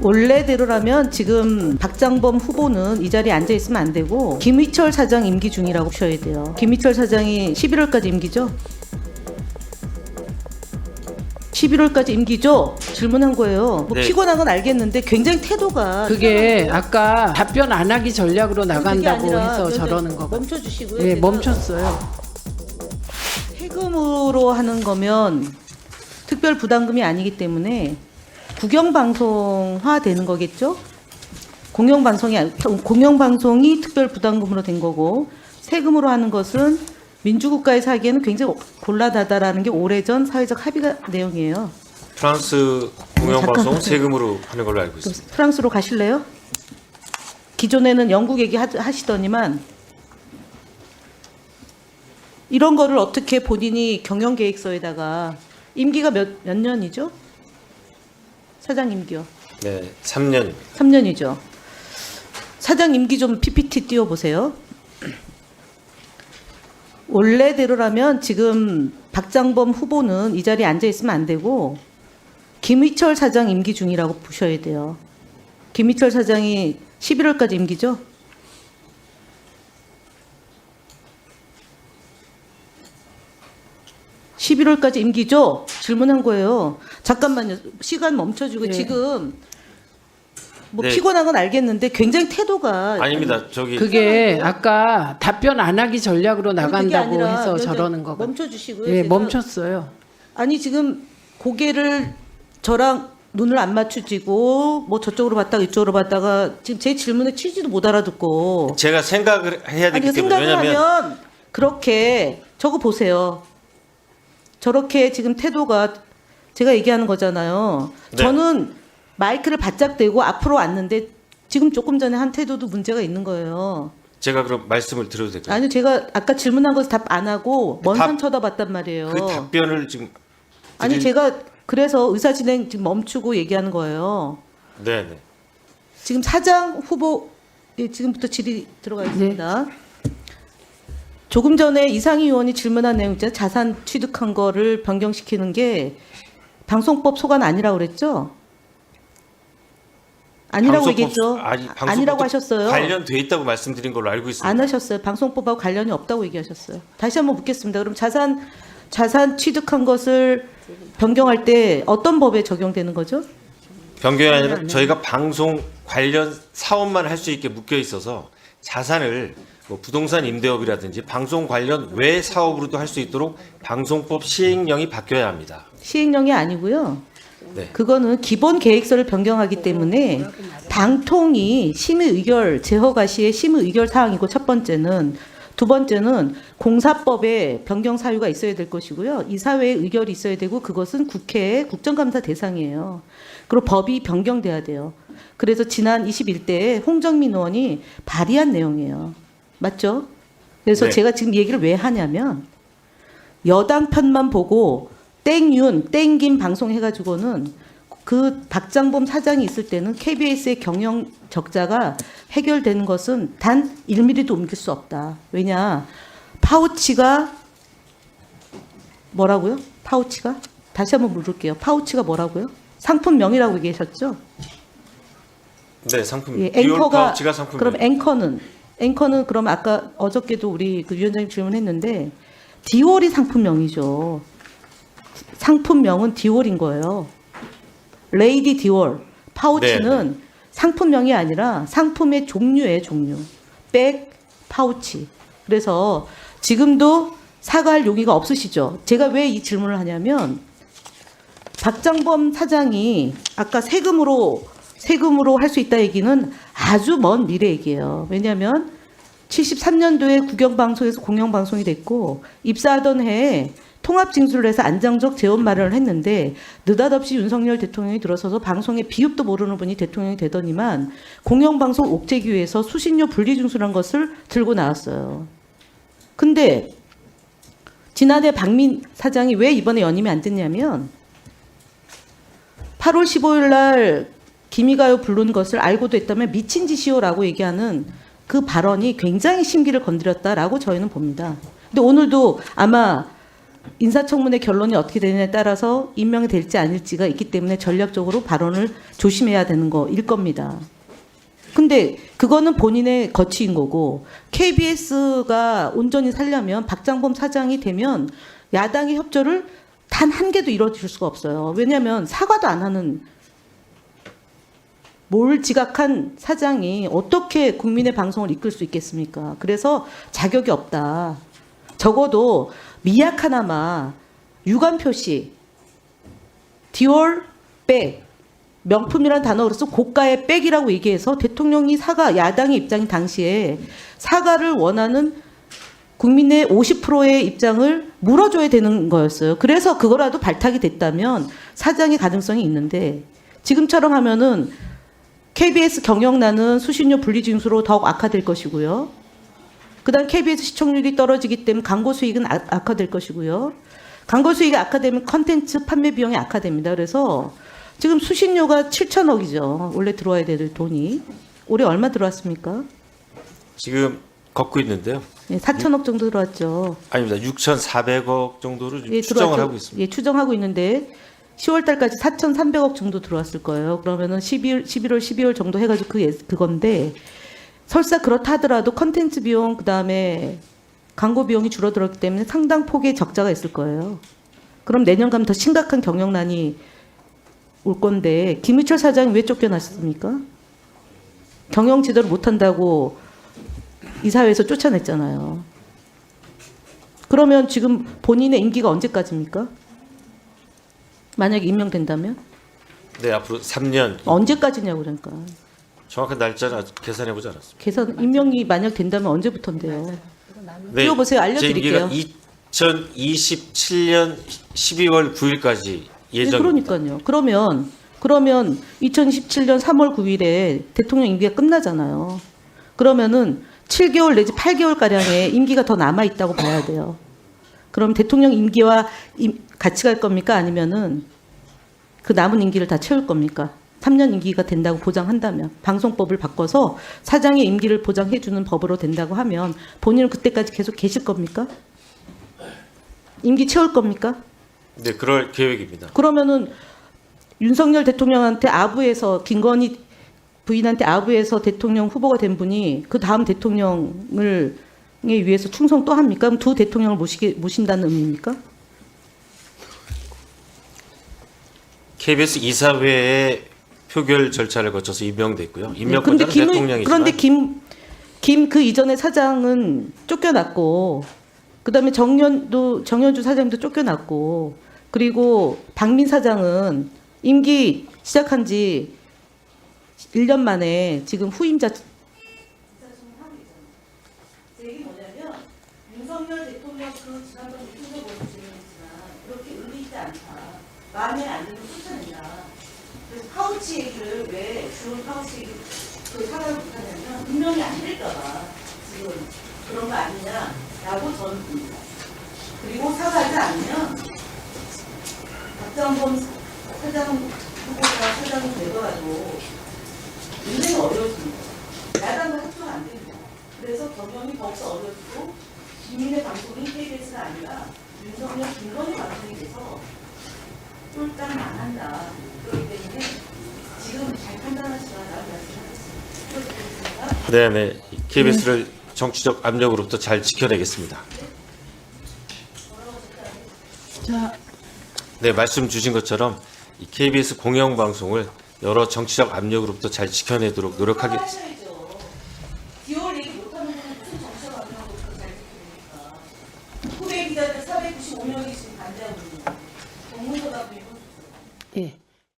원래대로라면 지금 박장범 후보는 이 자리에 앉아 있으면 안 되고 김희철 사장 임기 중이라고 보셔야 돼요. 김희철 사장이 11월까지 임기죠? 11월까지 임기죠? 질문한 거예요. 뭐 네. 피곤한 건 알겠는데 굉장히 태도가 그게 아까 답변 안 하기 전략으로 그게 나간다고 아니라 해서 몇- 저러는 거. 멈춰주시고요. 예, 제가 멈췄어요. 세금으로 하는 거면 특별 부담금이 아니기 때문에 국영방송화 되는 거겠죠? 공영방송이 특별 부담금으로 된 거고 세금으로 하는 것은 민주국가에서 하기에는 굉장히 곤란하다라는 게 오래전 사회적 합의가 내용이에요. 프랑스 공영방송 잠깐만요. 세금으로 하는 걸로 알고 있습니다. 프랑스로 가실래요? 기존에는 영국 얘기 하시더니만 이런 거를 어떻게 본인이 경영계획서에다가 임기가 몇 년이죠? 사장 임기요. 네, 3년. 3년이죠. 사장 임기 좀 PPT 띄워보세요. 원래대로라면 지금 박장범 후보는 이 자리에 앉아 있으면 안 되고 김희철 사장 임기 중이라고 보셔야 돼요. 김희철 사장이 11월까지 임기죠? (11월까지) 임기죠? 질문한 거예요. 잠깐만요. 시간 멈춰주고 네. 지금 뭐 네. 피곤한 건 알겠는데 굉장히 태도가 아닙니다. 저기 그게 아까 답변 안 하기 전략으로 그게 나간다고 아니라 해서 먼저 저러는 거. 멈춰주시고요. 예, 제가- 멈췄어요. 아니 지금 고개를 저랑 눈을 안 맞추지고 뭐 저쪽으로 봤다가 이쪽으로 봤다가 지금 제 질문에 취지도 못 알아듣고 제가 생각을 해야 되기 아니 때문에 생각을 왜냐면 하면 그렇게 저거 보세요. 저렇게 지금 태도가 제가 얘기하는 거잖아요. 네. 저는 마이크를 바짝 대고 앞으로 왔는데 지금 조금 전에 한 태도도 문제가 있는 거예요. 제가 그럼 말씀을 드려도 될까요? 아니 제가 아까 질문한 것을 답 안 하고 먼 산 쳐다봤단 말이에요. 그 답변을 지금 아니 드릴- 제가 그래서 의사진행 지금 멈추고 얘기하는 거예요. 네, 네. 지금 사장 후보 예, 지금부터 질의 들어가 있습니다. 조금 전에 이상희 의원이 질문한 내용 있잖아요. 자산 취득한 거를 변경시키는 게 방송법 소관 아니라고 그랬죠? 아니라고 방송법- 얘기했죠? 아니, 방송법도 아니라고 하셨어요? 관련돼 있다고 말씀드린 걸로 알고 있습니다. 안 하셨어요. 방송법하고 관련이 없다고 얘기하셨어요. 다시 한번 묻겠습니다. 그럼 자산 취득한 것을 변경할 때 어떤 법에 적용되는 거죠? 변경이 아니라 저희가 방송 관련 사업만 할 수 있게 묶여 있어서 자산을 뭐 부동산 임대업이라든지 방송 관련 외 사업으로도 할 수 있도록 방송법 시행령이 바뀌어야 합니다. 시행령이 아니고요. 네. 그거는 기본 계획서를 변경하기 때문에 방통위 심의 의결 제허가 시의 심의 의결 사항이고 첫 번째는 두 번째는 공사법에 변경 사유가 있어야 될 것이고요. 이사회의 의결이 있어야 되고 그것은 국회의 국정감사 대상이에요. 그리고 법이 변경돼야 돼요. 그래서 지난 21대에 홍정민 의원이 발의한 내용이에요. 맞죠? 그래서 네. 제가 지금 얘기를 왜 하냐면 여당 편만 보고 땡윤, 땡김 방송해가지고는 그 박장범 사장이 있을 때는 KBS의 경영 적자가 해결되는 것은 단 1mm도 옮길 수 없다. 왜냐? 파우치가 뭐라고요? 파우치가? 다시 한번 물을게요. 파우치가 뭐라고요? 상품명이라고 얘기하셨죠? 네, 상품. 예, 듀얼 앵커가 파우치가 상품. 그럼 앵커는 그럼 아까 어저께도 우리 그 위원장님 질문했는데 디올이 상품명이죠. 상품명은 디올인 거예요. 레이디 디올. 파우치는 네. 상품명이 아니라 상품의 종류예요, 종류. 백, 파우치. 그래서 지금도 사과할 용의가 없으시죠. 제가 왜 이 질문을 하냐면 박장범 사장이 아까 세금으로 할 수 있다 얘기는 아주 먼 미래 얘기예요. 왜냐하면 73년도에 국영방송에서 공영방송이 됐고 입사하던 해에 통합징수를 해서 안정적 재원 마련을 했는데 느닷없이 윤석열 대통령이 들어서서 방송의 비읍도 모르는 분이 대통령이 되더니만 공영방송 옥죄기 위해서 수신료 분리징수라는 것을 들고 나왔어요. 근데 지난해 박민 사장이 왜 이번에 연임이 안 됐냐면 8월 15일 날 기미가요 부른 것을 알고도 했다면 미친 짓이요라고 얘기하는 그 발언이 굉장히 심기를 건드렸다라고 저희는 봅니다. 근데 오늘도 아마 인사청문회 결론이 어떻게 되느냐에 따라서 임명이 될지 아닐지가 있기 때문에 전략적으로 발언을 조심해야 되는 거일 겁니다. 근데 그거는 본인의 거취인 거고 KBS가 온전히 살려면 박장범 사장이 되면 야당의 협조를 단 한 개도 이뤄줄 수가 없어요. 왜냐하면 사과도 안 하는 뭘 지각한 사장이 어떻게 국민의 방송을 이끌 수 있겠습니까? 그래서 자격이 없다. 적어도 미약하나마 유감 표시, 디올 백, 명품이라는 단어로서 고가의 백이라고 얘기해서 대통령이 야당의 입장인 당시에 사과를 원하는 국민의 50%의 입장을 물어줘야 되는 거였어요. 그래서 그거라도 발탁이 됐다면 사장의 가능성이 있는데 지금처럼 하면은 KBS 경영난은 수신료 분리징수로 더욱 악화될 것이고요. 그다음 KBS 시청률이 떨어지기 때문에 광고 수익은 악화될 것이고요. 광고 수익이 악화되면 컨텐츠 판매 비용이 악화됩니다. 그래서 지금 수신료가 7천억이죠. 원래 들어와야 될 돈이. 올해 얼마 들어왔습니까? 지금 걷고 있는데요. 예, 4천억 정도 들어왔죠. 아닙니다. 6,400억 정도를 예, 추정을 들어왔죠. 하고 있습니다. 예, 추정하고 있는데 10월 달까지 4,300억 정도 들어왔을 거예요. 그러면은 11월, 12월 정도 해가지고 그건데 설사 그렇다 하더라도 컨텐츠 비용 그다음에 광고 비용이 줄어들었기 때문에 상당 폭의 적자가 있을 거예요. 그럼 내년 가면 더 심각한 경영난이 올 건데 김의철 사장이 왜 쫓겨났습니까? 경영 지도를 못한다고 이사회에서 쫓아냈잖아요. 그러면 지금 본인의 임기가 언제까지입니까? 만약에 임명된다면? 네, 앞으로 3년 언제까지냐고 그러니까. 정확한 날짜는 아직 계산해 보지 않았습니다. 계산 임명이 만약 된다면 언제부터인데요? 네, 띄워보세요. 알려드릴게요. 제 임기가 2027년 12월 9일까지 네, 예정입니다. 그러니까요. 그러면 2017년 3월 9일에 대통령 임기가 끝나잖아요. 그러면은 7개월 내지 8개월 가량의 임기가 더 남아 있다고 봐야 돼요. 그럼 대통령 임기와 같이 갈 겁니까? 아니면은 그 남은 임기를 다 채울 겁니까? 3년 임기가 된다고 보장한다면 방송법을 바꿔서 사장의 임기를 보장해 주는 법으로 된다고 하면 본인은 그때까지 계속 계실 겁니까? 임기 채울 겁니까? 네, 그럴 계획입니다. 그러면은 윤석열 대통령한테 아부해서 김건희 부인한테 아부해서 대통령 후보가 된 분이 그 다음 대통령을 위해서 충성 또 합니까? 그럼 두 대통령을 모신다는 의미입니까? KBS 이사회의 표결 절차를 거쳐서 임명됐고요. 그런데 임명권자는 대통령이지만 그런데 김 그 이전의 사장은 쫓겨났고 그다음에 정현주 사장도 쫓겨났고 그리고 박민 사장은 임기 시작한 지 1년 만에 지금 후임자 제 얘기 뭐냐면 윤석열 대통령 그 지난번 유튜브에 보면 질문했지만 그렇게 의미 있지 않다. 마음에 안 들면 쫓아낸다. 그래서 파우치 얘기를 왜 주로 파우치 얘기 그 사과를 못하냐면 분명히 안 될까봐 지금 그런 거 아니냐라고 저는 봅니다. 그리고 사과하지 않으면 박장범 사장 후보가 사장이 되더라도 굉장히 어려워집니다. 야당과 협조가 안 됩니다. 그래서 경영이 더욱더 어려지고 국민의 방송이 KBS가 아니라 윤석열 김건희 방송이 돼서 쫄딱 망한다. 그렇기 때문에 지금 잘 판단하시라고 말씀하셨습니다. 네, KBS를 정치적 압력으로부터 잘 지켜내겠습니다. 자, 네, 말씀 주신 것처럼 이 KBS 공영방송을 여러 정치적 압력으로부터 잘 지켜내도록 노력하겠습니다. 하셔야죠. 디올 얘기 못하는 분은 무슨 정치적 압력으로부터 잘 지킵니까? 후배 기자들 495명이 지금 반대하고 있는 공문서가 보이고 예.